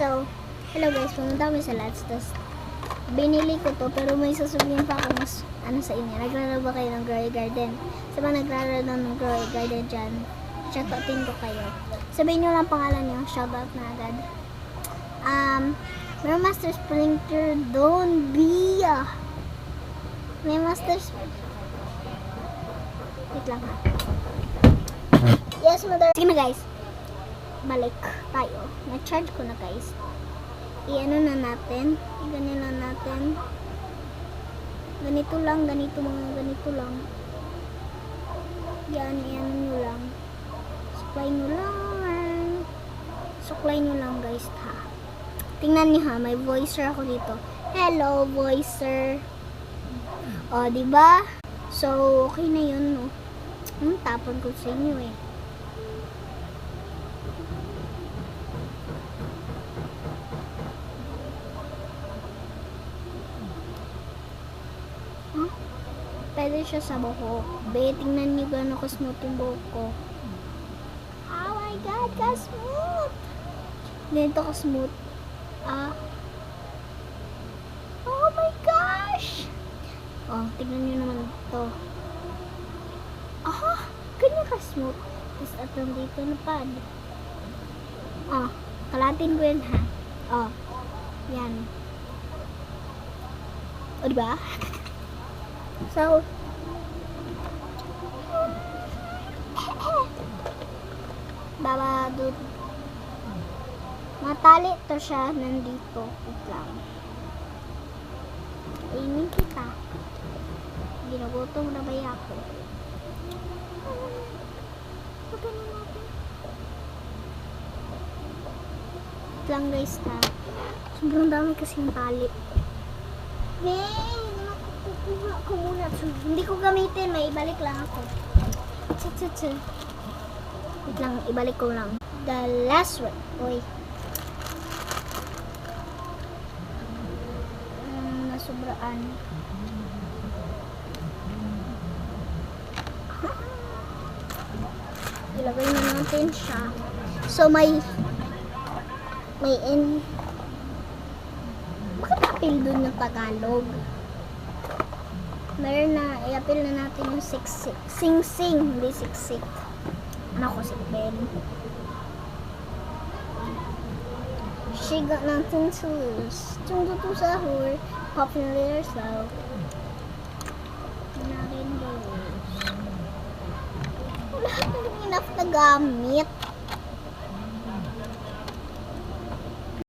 So, hello guys, pumunta kami sa Lots. Tapos, binili ko to, pero may sasabihin pa ako mas, sa inyo. Naglaro ba kayo ng Grow Garden? Sa mga naglaro ng Grow Garden dyan, shoutoutin ko kayo. Sabihin nyo lang pangalan nyo, shoutout na agad. May Master Splinter, don't be may Master wait lang ha. Yes, mother. Sige na guys. Balik tayo. Na-charge ko na guys. I-ano na natin. I-ganyan na natin. Ganito lang. Ganito lang. Yan. I-ano nyo lang. Supply nyo lang guys ha. Tingnan nyo ha. May voicer ako dito. Hello voicer. O diba? So okay na yun no. Tapon ko sa inyo eh. Pwede siya sa buhok. Tingnan niyo gano'n ka-smooth yung buhok ko. Oh my god, ka-smooth! Ganito ka-smooth. Oh my gosh! Tingnan niyo naman ito. Ganyan ka-smooth. Tapos atong dito na pad. Kalatin ko yan ha. Yan. Diba? So, babadot. Matali to siya nandito. Wait lang. Aiming kita. Ginugutom na ba ako? Pagano natin. Wait lang guys ha. Sobrang dami kasing tali. Kukuha ko muna. Hindi ko gamitin. May ibalik lang ako. Wait lang. Ibalik ko lang. The last one. Uy. Nasubraan. Ilagay na natin siya. So, may bakit apil dun ng Tagalog? Meron na, i-appeal na natin yung siksik. Sing-sing, hindi siksik. Ano ko, sikben. She got nothing to lose. Tunggu sahur, popular slow. Narin lose. Wala tayong enough na gamit.